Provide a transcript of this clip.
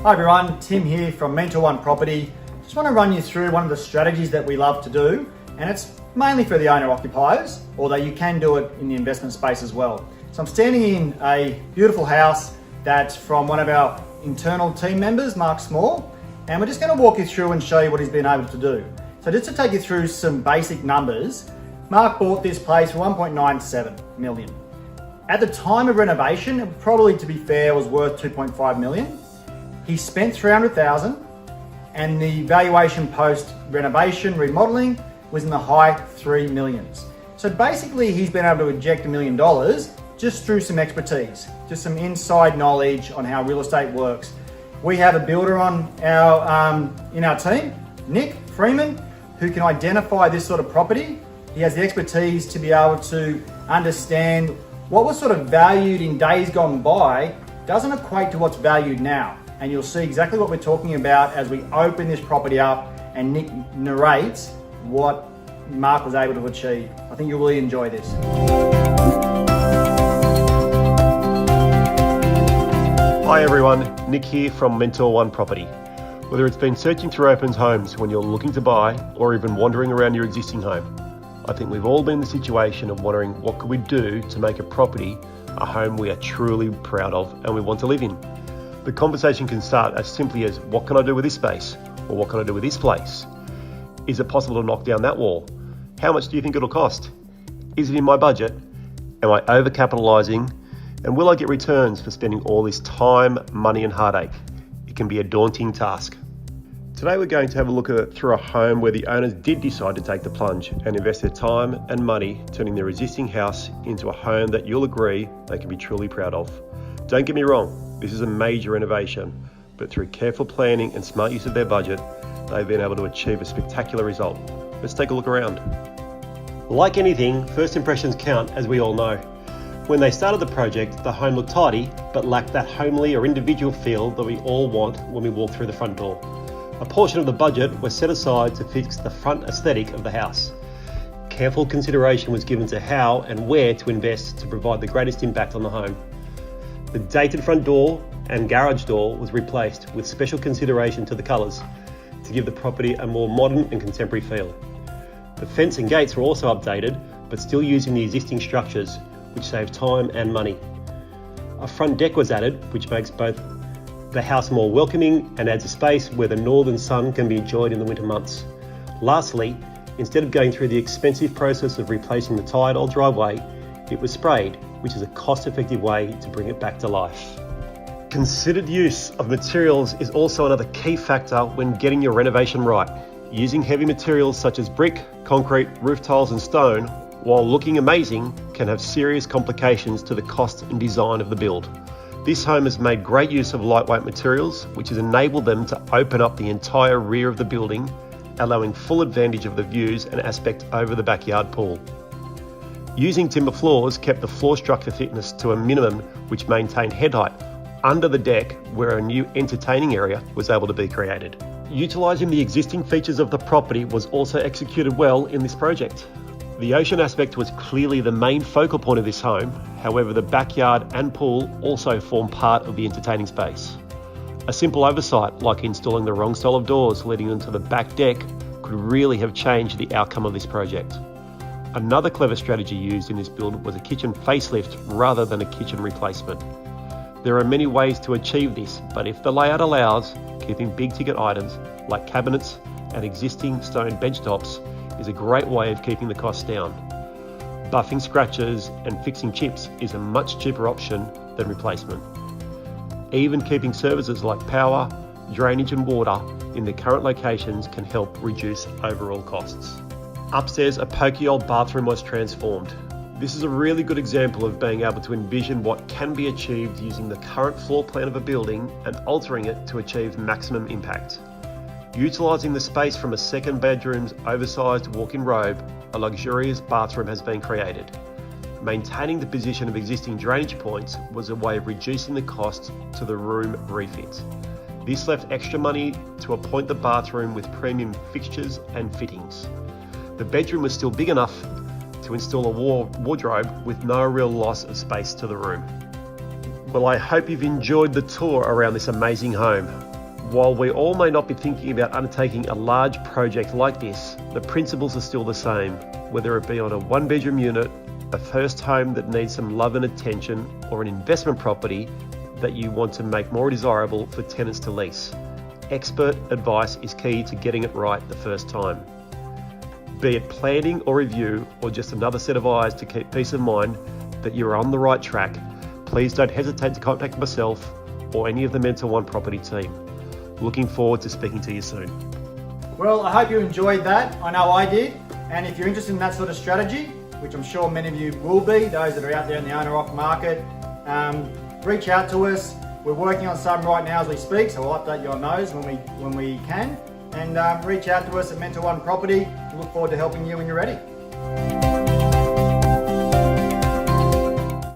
Hi everyone, Tim here from Mentor1 Property. Just want to run you through one of the strategies that we love to do, and it's mainly for the owner occupiers, although you can do it in the investment space as well. So I'm standing in a beautiful house that's from one of our internal team members, Mark Small, and we're just going to walk you through and show you what he's been able to do. So just to take you through some basic numbers, Mark bought this place for 1.97 million. At the time of renovation, it probably, to be fair, was worth 2.5 million. He spent 300,000 and the valuation post renovation remodeling was in the high 3 millions. So basically he's been able to inject $1 million just through some expertise, just some inside knowledge on how real estate works. We have a builder on in our team, Nick Freeman, who can identify this sort of property. He has the expertise to be able to understand what was sort of valued in days gone by doesn't equate to what's valued now. And you'll see exactly what we're talking about as we open this property up and Nick narrates what Mark was able to achieve. I think you'll really enjoy this. Hi everyone, Nick here from Mentor1 Property. Whether it's been searching through open homes when you're looking to buy or even wandering around your existing home, I think we've all been in the situation of wondering what could we do to make a property a home we are truly proud of and we want to live in. The conversation can start as simply as, what can I do with this space? Or what can I do with this place? Is it possible to knock down that wall? How much do you think it'll cost? Is it in my budget? Am I overcapitalizing? And will I get returns for spending all this time, money and heartache? It can be a daunting task. Today we're going to have a look through a home where the owners did decide to take the plunge and invest their time and money turning their existing house into a home that you'll agree they can be truly proud of. Don't get me wrong, this is a major renovation, but through careful planning and smart use of their budget, they've been able to achieve a spectacular result. Let's take a look around. Like anything, first impressions count, as we all know. When they started the project, the home looked tidy, but lacked that homely or individual feel that we all want when we walk through the front door. A portion of the budget was set aside to fix the front aesthetic of the house. Careful consideration was given to how and where to invest to provide the greatest impact on the home. The dated front door and garage door was replaced with special consideration to the colours to give the property a more modern and contemporary feel. The fence and gates were also updated, but still using the existing structures, which saved time and money. A front deck was added, which makes both the house more welcoming and adds a space where the northern sun can be enjoyed in the winter months. Lastly, instead of going through the expensive process of replacing the tired old driveway, it was sprayed, which is a cost-effective way to bring it back to life. Considered use of materials is also another key factor when getting your renovation right. Using heavy materials such as brick, concrete, roof tiles and stone, while looking amazing, can have serious complications to the cost and design of the build. This home has made great use of lightweight materials, which has enabled them to open up the entire rear of the building, allowing full advantage of the views and aspect over the backyard pool. Using timber floors kept the floor structure thickness to a minimum, which maintained head height under the deck where a new entertaining area was able to be created. Utilising the existing features of the property was also executed well in this project. The ocean aspect was clearly the main focal point of this home, however the backyard and pool also form part of the entertaining space. A simple oversight like installing the wrong style of doors leading into the back deck could really have changed the outcome of this project. Another clever strategy used in this build was a kitchen facelift rather than a kitchen replacement. There are many ways to achieve this, but if the layout allows, keeping big ticket items like cabinets and existing stone bench tops is a great way of keeping the costs down. Buffing scratches and fixing chips is a much cheaper option than replacement. Even keeping services like power, drainage and water in their current locations can help reduce overall costs. Upstairs, a pokey old bathroom was transformed. This is a really good example of being able to envision what can be achieved using the current floor plan of a building and altering it to achieve maximum impact. Utilising the space from a second bedroom's oversized walk-in robe, a luxurious bathroom has been created. Maintaining the position of existing drainage points was a way of reducing the cost to the room refit. This left extra money to appoint the bathroom with premium fixtures and fittings. The bedroom was still big enough to install a wardrobe with no real loss of space to the room. Well, I hope you've enjoyed the tour around this amazing home. While we all may not be thinking about undertaking a large project like this, the principles are still the same, whether it be on a one-bedroom unit, a first home that needs some love and attention, or an investment property that you want to make more desirable for tenants to lease. Expert advice is key to getting it right the first time. Be it planning or review, or just another set of eyes to keep peace of mind that you're on the right track, please don't hesitate to contact myself or any of the Mentor1 Property team. Looking forward to speaking to you soon. Well, I hope you enjoyed that. I know I did. And if you're interested in that sort of strategy, which I'm sure many of you will be, those that are out there in the owner-occ market, reach out to us. We're working on some right now as we speak, so we'll update you on those when we can. And reach out to us at Mentor1 Property. We look forward to helping you when you're ready.